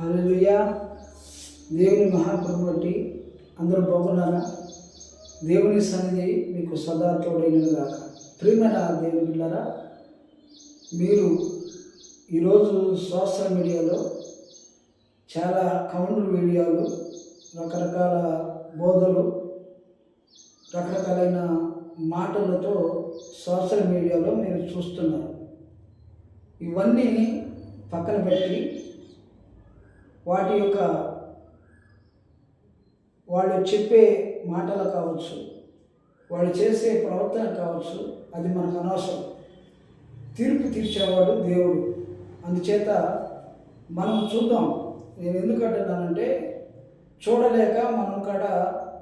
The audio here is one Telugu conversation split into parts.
హల్లెలూయా. దేవుని మహాకృప బట్టి అందరూ బాగున్నారా? దేవుని సన్నిధి మీకు సదా తోడైనది గాక. ప్రియమైన దేవుని బిడ్డలారా, మీరు ఈరోజు సోషల్ మీడియాలో చాలా కౌంటర్ వీడియోలు, రకరకాల బోధలు, రకరకాలైన మాటలతో సోషల్ మీడియాలో మీరు చూస్తున్నారు. ఇవన్నీ పక్కన పెట్టి వాటి యొక్క వాళ్ళు చెప్పే మాటలు కావచ్చు, వాళ్ళు చేసే ప్రవర్తన కావచ్చు, అది మనకు అనవసరం. తీర్పు తీర్చేవాడు దేవుడు. అందుచేత మనం చూద్దాం. నేను ఎందుకు అంటున్నానంటే, చూడలేక మనం కాడ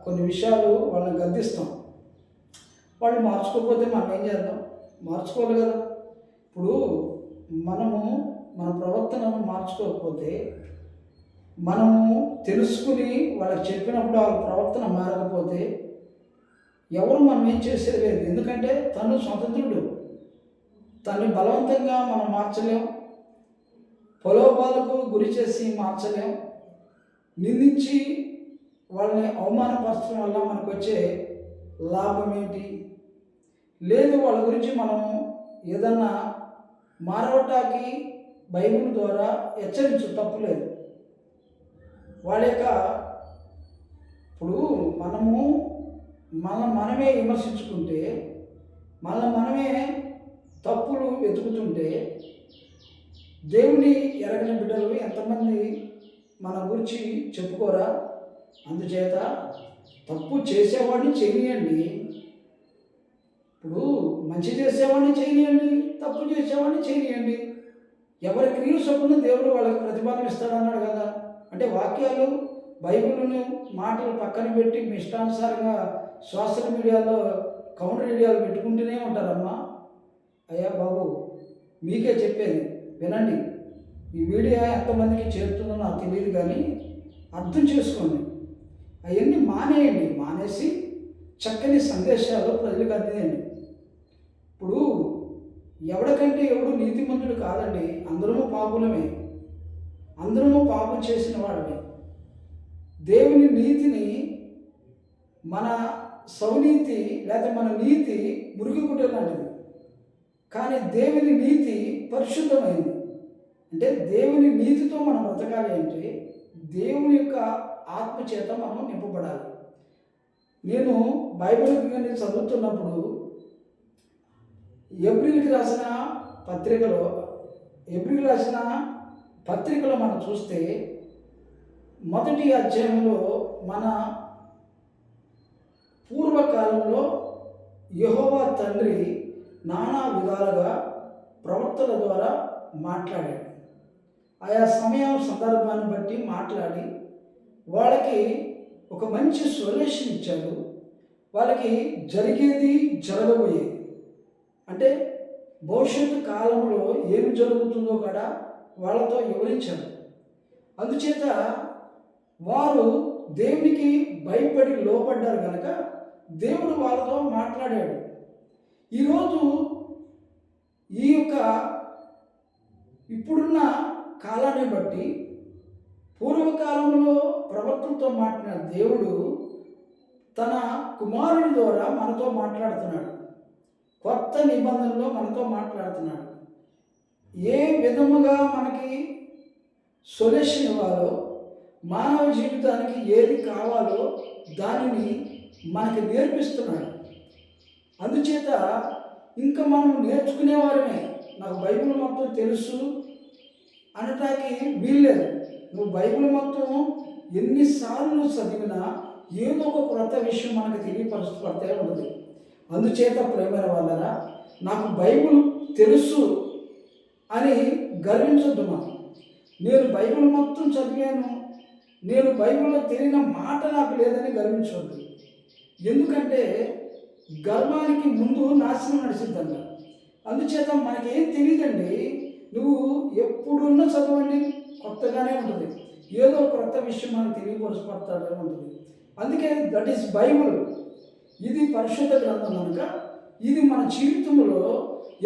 కొన్ని విషయాలు వాళ్ళని గద్దిస్తాం. వాళ్ళు మార్చుకోకపోతే మనం ఏం చేద్దాం? మార్చుకోవాలి కదా. ఇప్పుడు మనము మన ప్రవర్తనను మార్చుకోకపోతే, మనము తెలుసుకుని వాళ్ళకి చెప్పినప్పుడు వాళ్ళ ప్రవర్తన మారకపోతే ఎవరు మనం ఏం చేసేది లేదు. ఎందుకంటే తను స్వతంత్రుడు. తను బలవంతంగా మనం మార్చలేం, ప్రలోభాలకు గురి చేసి మార్చలేం. నిందించి వాళ్ళని అవమానపరచడం వల్ల మనకు వచ్చే లాభం ఏంటి? లేదు, వాళ్ళ గురించి మనం ఏదన్నా మారవటానికి బైబిల్ ద్వారా హెచ్చరించు, తప్పులేదు. వాళ్ళ యొక్క ఇప్పుడు మనమే విమర్శించుకుంటే, మనమే తప్పులు వెతుకుతుంటే, దేవుని ఎరగని బిడ్డలు ఎంతమంది మన గురించి చెప్పుకోరా? అందుచేత తప్పు చేసేవాడిని చేయనియండి. ఇప్పుడు మంచి చేసేవాడిని చేయనియండి, తప్పు చేసేవాడిని చేయనియండి. ఎవరి క్రియలు చొప్పున దేవుడు వాళ్ళకి ప్రతిఫలం ఇస్తాడన్నాడు కదా. అంటే వాక్యాలు, బైబిల్ను మాటలు పక్కన పెట్టి మీ ఇష్టానుసారంగా సోషల్ మీడియాలో కౌంటర్ వీడియోలు పెట్టుకుంటూనే ఉంటారమ్మా. అయ్యా బాబు, మీకే చెప్పేది వినండి. ఈ వీడియో ఎంతమందికి చేరుతుందో నాకు తెలియదు, కానీ అర్థం చేసుకోండి. అవన్నీ మానేయండి. మానేసి చక్కని సందేశాలు ప్రజలకు అందించండి. ఇప్పుడు ఎవరికంటే ఎవడు నీతిమంతుడు కాదండి. అందరము పాపులమే, అందరము పాపం చేసిన వాడమే. దేవుని నీతిని, మన సౌనీతి లేదా మన నీతి మురికి గుడ్డ లాంటిది. కానీ దేవుని నీతి పరిశుద్ధమైంది. అంటే దేవుని నీతితో మనం బ్రతకాలి అంటే దేవుని యొక్క ఆత్మచేత మనం నింపబడాలి. నేను బైబిల్ చదువుతున్నప్పుడు ఏప్రిల్కి రాసిన పత్రికలో మనం చూస్తే, మొదటి అధ్యాయంలో మన పూర్వకాలంలో యెహోవా తండ్రి నానా విధాలుగా ప్రవక్తల ద్వారా మాట్లాడాడు. ఆయా సమయం సందర్భాన్ని బట్టి మాట్లాడి వాళ్ళకి ఒక మంచి సొల్యూషన్ ఇచ్చాడు. వాళ్ళకి జరిగేది, జరగబోయేది, అంటే భవిష్యత్తు కాలంలో ఏమి జరుగుతుందో కూడా వాళ్ళతో వివరించాడు. అందుచేత వారు దేవునికి భయపడి లోపడ్డారు కనుక దేవుడు వాళ్ళతో మాట్లాడాడు. ఈరోజు ఈ యొక్క ఇప్పుడున్న కాలాన్ని బట్టి పూర్వకాలంలో ప్రవక్తలతో మాట్లాడిన దేవుడు తన కుమారుని ద్వారా మనతో మాట్లాడుతున్నాడు. కొత్త నిబంధనలో మనతో మాట్లాడుతున్నాడు. ఏ విధముగా మనకి సొల్యూషన్ ఇవ్వాలో, మానవ జీవితానికి ఏది కావాలో దానిని మనకి నేర్పిస్తున్నాడు. అందుచేత ఇంకా మనం నేర్చుకునేవారమే. నాకు బైబిల్ మొత్తం తెలుసు అనటానికి వీల్లేదు. నువ్వు బైబిల్ మొత్తం ఎన్నిసార్లు చదివినా ఏదో ఒక క్రొత్త విషయం మనకు తెలియపరుస్తూ ఉంటుంది. అందుచేత ప్రేమైన వాళ్ళరా, నాకు బైబిల్ తెలుసు అని గర్వించొద్దు. నేను బైబిల్ మొత్తం చదివాను, నేను బైబిల్లో తెలియని మాట నాకు లేదని గర్వించవద్దు. ఎందుకంటే గర్వానికి ముందు నాశనం నడిచిందంట. అందుచేత మనకేం తెలియదండి. నువ్వు ఎప్పుడున్నా చదవండి, కొత్తగానే ఉంటుంది. ఏదో క్రొత్త విషయం మనకు తెలియపరుచుపడతాడే ఉంటుంది. అందుకే దట్ ఈస్ బైబిల్. ఇది పరిశుద్ధ గ్రంథం కనుక ఇది మన జీవితంలో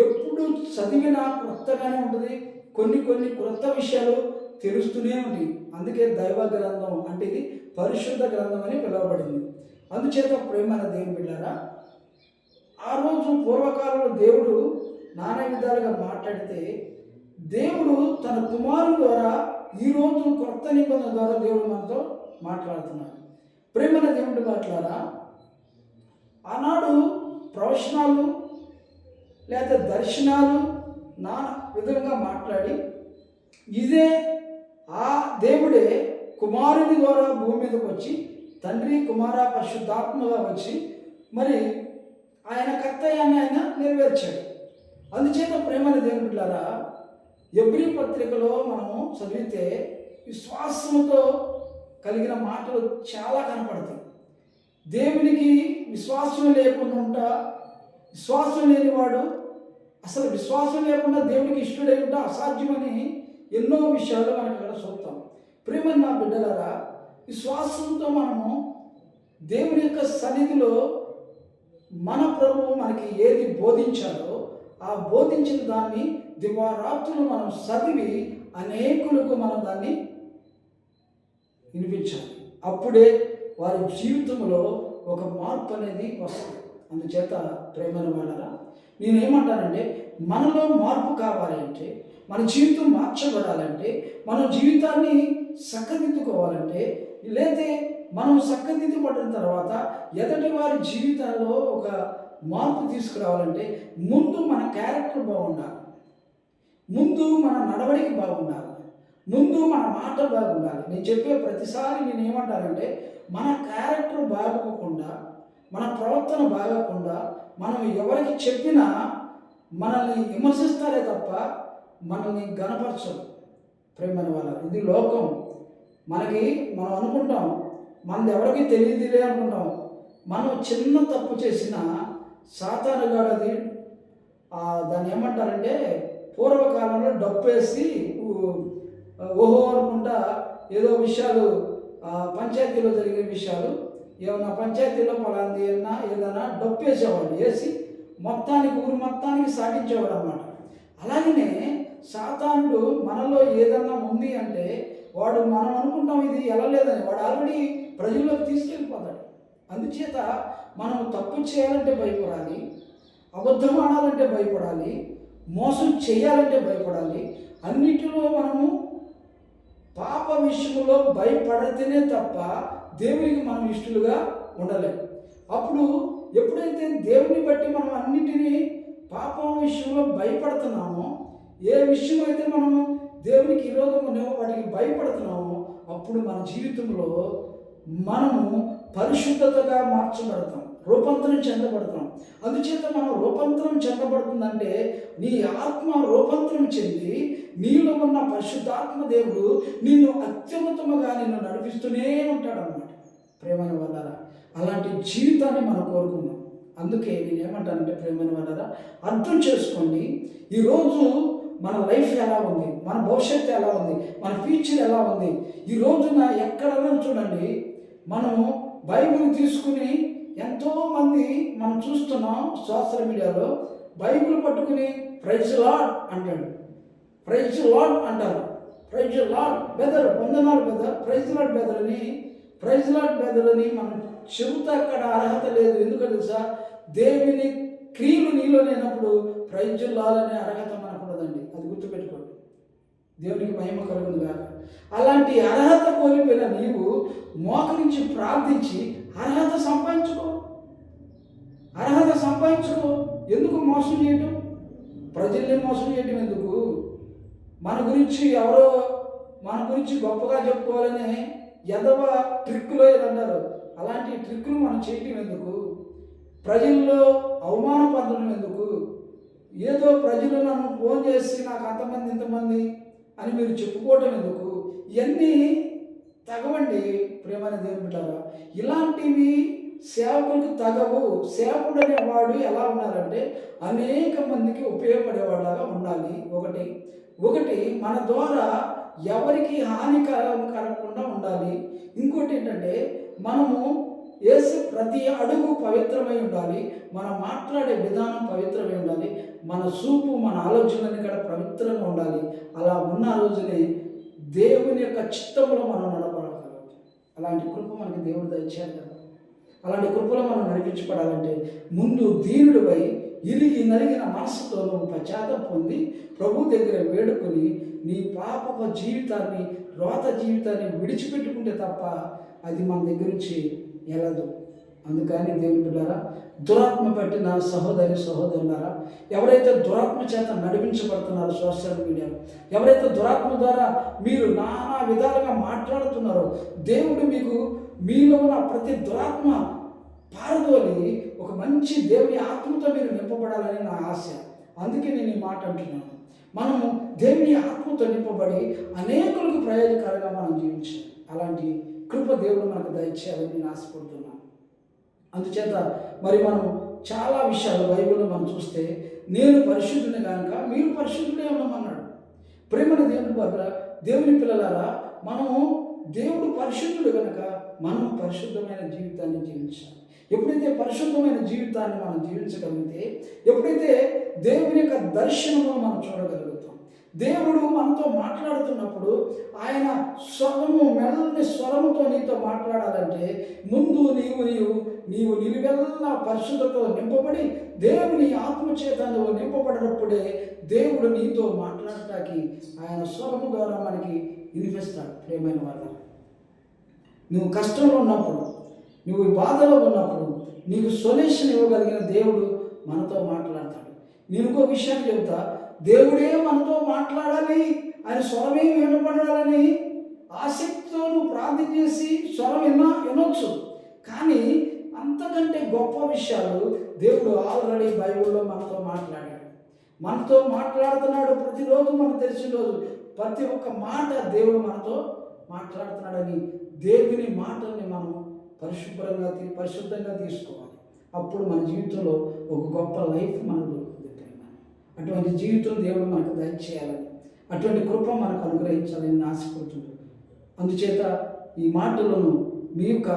ఎప్పుడు చదివినా కొత్తగానే ఉంటుంది. కొన్ని క్రొత్త విషయాలు తెలుస్తూనే ఉంది. అందుకే దైవ గ్రంథం అంటే ఇది పరిశుద్ధ గ్రంథం అని పిలువబడింది. అందుచేత ప్రేమైన దేవుని బిడ్డారా, ఆ రోజు పూర్వకాలంలో దేవుడు నానా విధాలుగా మాట్లాడితే, దేవుడు తన కుమారుని ద్వారా ఈరోజు కొత్త నిబంధన ద్వారా దేవుడు మనతో మాట్లాడుతున్నాడు. ప్రేమైన దేవుడి మాట్లాడా, ఆనాడు ప్రవచనాలు లేదా దర్శనాలు నానా విధంగా మాట్లాడి, ఇదే ఆ దేవుడే కుమారుని ద్వారా భూమి మీదకి వచ్చి తండ్రి కుమార పరిశుద్ధాత్మగా వచ్చి మరి ఆయన కర్తవ్యాన్ని ఆయన నెరవేర్చాడు. అందుచేత ప్రేమైన దేవుని బిడ్డలారా, ఎబ్రీ పత్రికలో మనము చదివితే విశ్వాసంతో కలిగిన మాటలు చాలా కనపడతాయి. దేవునికి విశ్వాసం లేకుండా ఉంటా, విశ్వాసం లేనివాడు అసలు విశ్వాసం లేకుండా దేవునికి ఇష్టడై ఉంటా అసాధ్యమని ఎన్నో విషయాలు మనకు ఇక్కడ చూస్తాం. ప్రేమ నా బిడ్డలారా, విశ్వాసంతో మనము దేవుని యొక్క సన్నిధిలో మన ప్రభువు మనకి ఏది బోధించాలో ఆ బోధించిన దాన్ని దివారాత్రులు మనం చదివి అనేకులకు మనం దాన్ని వినిపించాలి. అప్పుడే వారి జీవితంలో ఒక మార్పు అనేది వస్తుంది. అందుచేత ప్రేమైన వాళ్ళరా, నేనేమంటానంటే, మనలో మార్పు కావాలి అంటే, మన జీవితం మార్చబడాలంటే, మన జీవితాన్ని చక్కదిద్దుకోవాలంటే, లేతే మనం చక్కదిద్దుపడిన తర్వాత ఎదుటి వారి జీవితాల్లో ఒక మార్పు తీసుకురావాలంటే ముందు మన క్యారెక్టర్ బాగుండాలి, ముందు మన నడవడిక బాగుండాలి, ముందు మన మాట బాగుండాలి. నేను చెప్పే ప్రతిసారి నేను ఏమంటానంటే, మన క్యారెక్టర్ బాగోకుండా, మన ప్రవర్తన బాగోకుండా మనం ఎవరికి చెప్పినా మనల్ని విమర్శిస్తారే తప్ప మనల్ని గణపరచరు. ప్రేమైన వాళ్ళ, ఇది లోకం. మనం అనుకుంటాం మనది ఎవరికి తెలియదులే అనుకుంటాం. మనం చిన్న తప్పు చేసిన సాతానుగాడది దాన్ని ఏమంటారంటే, పూర్వకాలంలో డప్పు వేసి ఓహో అనుకుంటా ఏదో విషయాలు పంచాయతీలో జరిగే విషయాలు ఏమన్నా పంచాయతీలో పలాంది అన్నా ఏదైనా డప్పు వేసేవాళ్ళు, వేసి మొత్తానికి ఊరు మొత్తానికి సాటించేవాడు అన్నమాట. అలాగనే సాతానుడు మనలో ఏదన్నా ఉంది అంటే వాడు మనం అనుకుంటాం ఇది ఎలా లేదని, వాడు ఆల్రెడీ ప్రజల్లోకి తీసుకెళ్ళిపోతాడు. అందుచేత మనం తప్పు చేయాలంటే భయపడాలి, అబద్ధం ఆడాలంటే భయపడాలి, మోసం చేయాలంటే భయపడాలి. అన్నిటిలో మనము పాప విషయంలో భయపడితేనే తప్ప దేవునికి మనం ఇష్టలుగా ఉండలేము. అప్పుడు ఎప్పుడైతే దేవుని బట్టి మనం అన్నిటినీ పాపం విషయంలో భయపడుతున్నామో, ఏ విషయం అయితే మనము దేవునికి విరోధంగా వాటికి భయపడుతున్నామో, అప్పుడు మన జీవితంలో మనము పరిశుద్ధతగా మార్చబడతాం, రూపాంతరం చెందబడతాం. అందుచేత మనం రూపాంతరం చెందబడుతుందంటే నీ ఆత్మ రూపాంతరం చెంది నీలో ఉన్న పరిశుద్ధాత్మ దేవుడు నిన్ను అత్యున్నతముగా నిన్ను నడిపిస్తూనే ఉంటాడన్నమాట. ప్రేమైన వాళ్ళారా, అలాంటి జీవితాన్ని మనం కోరుకుందాం. అందుకే నేనేమంటానంటే, ప్రేమైన వాళ్ళారా, అర్థం చేసుకోండి. ఈరోజు మన లైఫ్ ఎలా ఉంది, మన భవిష్యత్తు ఎలా ఉంది, మన ఫ్యూచర్ ఎలా ఉంది. ఈ రోజున ఎక్కడన్నా చూడండి, మనము బైబిల్ తీసుకుని ఎంతోమంది మనం చూస్తున్నాం సోషల్ మీడియాలో, బైబిల్ పట్టుకుని ప్రైజ్ లార్డ్ అంటాడు, ప్రైజ్ లార్డ్ అంటారు, ప్రైజ్ లార్డ్ బెదర్, వందనాలు బెదర్, ప్రైజ్ లార్డ్ బెదర్ అని, ప్రైజ్ లార్డ్ బెదర్ అని మనం చెబుతా. అక్కడ అర్హత లేదు. ఎందుకంటే సార్, దేవుని క్రియలు నీలో లేనప్పుడు ప్రైజ్ లార్డ్ అనే అర్హత మనకు ఉండదండి. అది గుర్తుపెట్టుకోండి. దేవునికి మహిమ కలుగును కాక. అలాంటి అర్హత కోల్పోయిన నీవు మోకరించి ప్రార్థించి అర్హత సంపాదించుకో, అర్హత సంపాదించుకో. ఎందుకు మోసం చేయటం, ప్రజల్ని మోసం చేయటం ఎందుకు? మన గురించి గొప్పగా చెప్పుకోవాలని ఎదవ ట్రిక్కులో ఏదంటారు, అలాంటి ట్రిక్కులు మనం చేయటం ఎందుకు? ప్రజల్లో అవమానపడడం ఎందుకు? ఏదో ప్రజలు నన్ను ఫోన్ చేసి నాకు అంతమంది ఇంతమంది అని మీరు చెప్పుకోవటం ఎందుకు? ఇవన్నీ తగవండి ప్రేమైన దేవుని బిడ్డలారా. ఇలాంటివి సేవకులకు తగవు. సేవకుడు అనేవాడు ఎలా ఉండాలంటే అనేక మందికి ఉపయోగపడేవాడులాగా ఉండాలి. ఒకటి మన ద్వారా ఎవరికి హాని కలగకుండా ఉండాలి. ఇంకోటి ఏంటంటే, మనము వేసే ప్రతి అడుగు పవిత్రమై ఉండాలి, మనం మాట్లాడే విధానం పవిత్రమై ఉండాలి, మన చూపు మన ఆలోచనలన్నీ కూడా పవిత్రంగా ఉండాలి. అలా ఉన్న రోజునే దేవుని యొక్క చిత్తంలో మనం నడపగలుగుతాం. అలాంటి కృప మనకి దేవుడు దయచేయాలి కదా. అలాంటి కృపలో మనం నడిపించబడాలంటే ముందు దీనుడిపై ఇరిగి నలిగిన మనసుతో నువ్వు పశ్చాత్తాపం పొంది ప్రభు దగ్గర వేడుకొని నీ పాపపు జీవితాన్ని, రోత జీవితాన్ని విడిచిపెట్టుకుంటే తప్ప అది మన దగ్గర నుంచి వెళ్ళదు. అందుకని దేవుని బిడ్డలారా, దురాత్మ పట్టిన సహోదరులారా, ఎవరైతే దురాత్మ చేత నడిపించబడుతున్నారో సోషల్ మీడియాలో, ఎవరైతే దురాత్మ ద్వారా మీరు నానా విధాలుగా మాట్లాడుతున్నారో, దేవుడు మీలో ఉన్న ప్రతి దురాత్మ పారదోలి ఒక మంచి దేవుని ఆత్మతో మీరు నింపబడాలని నా ఆశ. అందుకే నేను ఈ మాట అంటున్నాను. మనము దేవుని ఆత్మతో నింపబడి అనేకులకు ప్రయోజనకరంగా మనం జీవించాలి. అలాంటి కృప దేవుడు మనకు దయచేయాలని నేను ఆశపడుతున్నాను. అందుచేత మరి మనం చాలా విషయాలు బైబిల్లో మనం చూస్తే, నేను పరిశుద్ధుని కనుక మీరు పరిశుద్ధుడే ఉండమన్నాడు. ప్రేమను దేవుని పిల్లలారా, మనము దేవుడు పరిశుద్ధుడు కనుక మనం పరిశుద్ధమైన జీవితాన్ని జీవించాలి. ఎప్పుడైతే పరిశుద్ధమైన జీవితాన్ని మనం జీవించగలిగితే, ఎప్పుడైతే దేవుని యొక్క దర్శనము మనం చూడగలుగుతాం, దేవుడు మనతో మాట్లాడుతున్నప్పుడు ఆయన మెల్లని స్వరముతో నీతో మాట్లాడాలంటే ముందు నీవు నిలువెల్లా పరిశుద్ధతో నింపబడి దేవుని ఆత్మచేత నువ్వు నింపబడినప్పుడే దేవుడు నీతో మాట్లాడటానికి ఆయన స్వరము ద్వారా మనకి వినిపిస్తాడు. ప్రియమైన వాళ్ళ, నువ్వు కష్టంలో ఉన్నప్పుడు, నువ్వు బాధలో ఉన్నప్పుడు నీకు సొల్యూషన్ ఇవ్వగలిగిన దేవుడు మనతో మాట్లాడతాడు. నేను ఇంకో విషయాన్ని చెబుతా, దేవుడే మనతో మాట్లాడాలి, ఆయన స్వరమే వినపడాలని ఆసక్తితో నువ్వు ప్రార్థన చేసి స్వరం వినొచ్చు. కానీ అంతకంటే గొప్ప విషయాలు దేవుడు ఆల్రెడీ బైబిల్లో మనతో మాట్లాడుతున్నాడు. ప్రతిరోజు మనకు తెలిసిన రోజు ప్రతి ఒక్క మాట దేవుడు మనతో మాట్లాడుతున్నాడని దేవుని మాటల్ని మనం పరిశుద్ధంగా తీసుకోవాలి. అప్పుడు మన జీవితంలో ఒక గొప్ప లైఫ్ మనకు దొరుకుతుంది. అటువంటి జీవితం దేవుడు మనకు దయచేయాలని, అటువంటి కృప మనకు అనుగ్రహించాలని ఆశపడుతుంది. అందుచేత ఈ మాటలను మీ యొక్క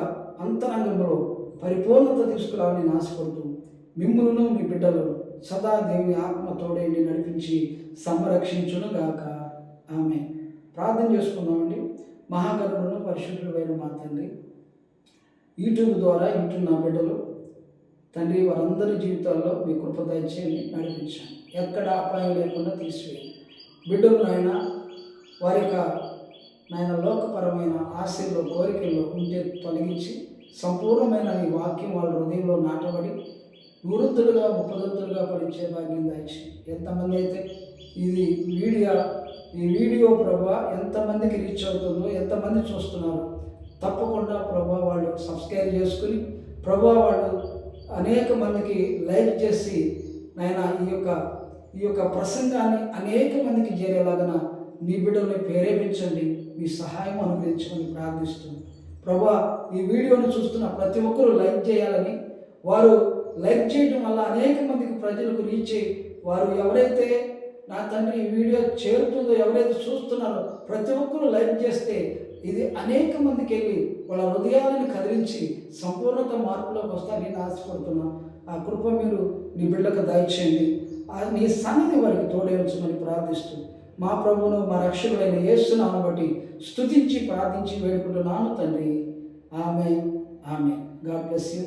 అంతరంగంలో పరిపూర్ణత తీసుకురావాలని ఆశపడుతూ, మిమ్ములను మీ బిడ్డలను సదా దేవుని ఆత్మ తోడేండి నడిపించి సంరక్షించునుగాక. ఆమె ప్రార్థన చేసుకుందామండి. మహాగరుడును పరిశుద్ధుడైన మా తండ్రి, యూట్యూబ్ ద్వారా వింటున్న బిడ్డలు తండ్రి, వారందరి జీవితాల్లో మీ కృప దయచేయండి, నడిపించండి. ఎక్కడ అపాయం లేకుండా తీసివేయండి. బిడ్డలు నాయన వారి యొక్క లోకపరమైన ఆశల్లో, కోరికల్లో ఉంటే తొలగించి సంపూర్ణమైన ఈ వాక్యం వాళ్ళ హృదయంలో నాటబడి 100 30 పడించే భాగ్యం దాచి. ఎంతమంది అయితే ఈ వీడియో ప్రభా ఎంతమందికి రీచ్ అవుతుందో, ఎంతమంది చూస్తున్నారో, తప్పకుండా ప్రభా వాళ్ళు సబ్స్క్రైబ్ చేసుకుని ప్రభా వాళ్ళు అనేక మందికి లైక్ చేసి నాయన ఈ యొక్క ప్రసంగాన్ని అనేక మందికి చేరేలాగా నీ బిడ్డల్ని ప్రేరేపించండి, మీ సహాయం అనుగ్రహించమని ప్రార్థిస్తుంది. ప్రభా ఈ వీడియోను చూస్తున్న ప్రతి ఒక్కరూ లైక్ చేయాలని, వారు లైక్ చేయడం వల్ల అనేక మందికి ప్రజలకు రీచ్ అయ్యి వారు ఎవరైతే నా తండ్రి ఈ వీడియో చేరుతుందో, ఎవరైతే చూస్తున్నారో ప్రతి ఒక్కరూ లైక్ చేస్తే ఇది అనేక మందికి వెళ్ళి వాళ్ళ హృదయాలను కదిలించి సంపూర్ణత మార్పులోకి వస్తారని నేను ఆశపడుతున్నా. ఆ కృప మీరు నీ బిడ్డలకు దయచేయండి. నీ సన్నిధి వారికి తోడేయవచ్చుమని ప్రార్థిస్తూ మా ప్రభువును మా రక్షకుడైన యేసు నామమును బట్టి స్తుతించి ప్రార్థించి వేడుకుంటున్నాను తండ్రి. ఆమేన్. God bless you.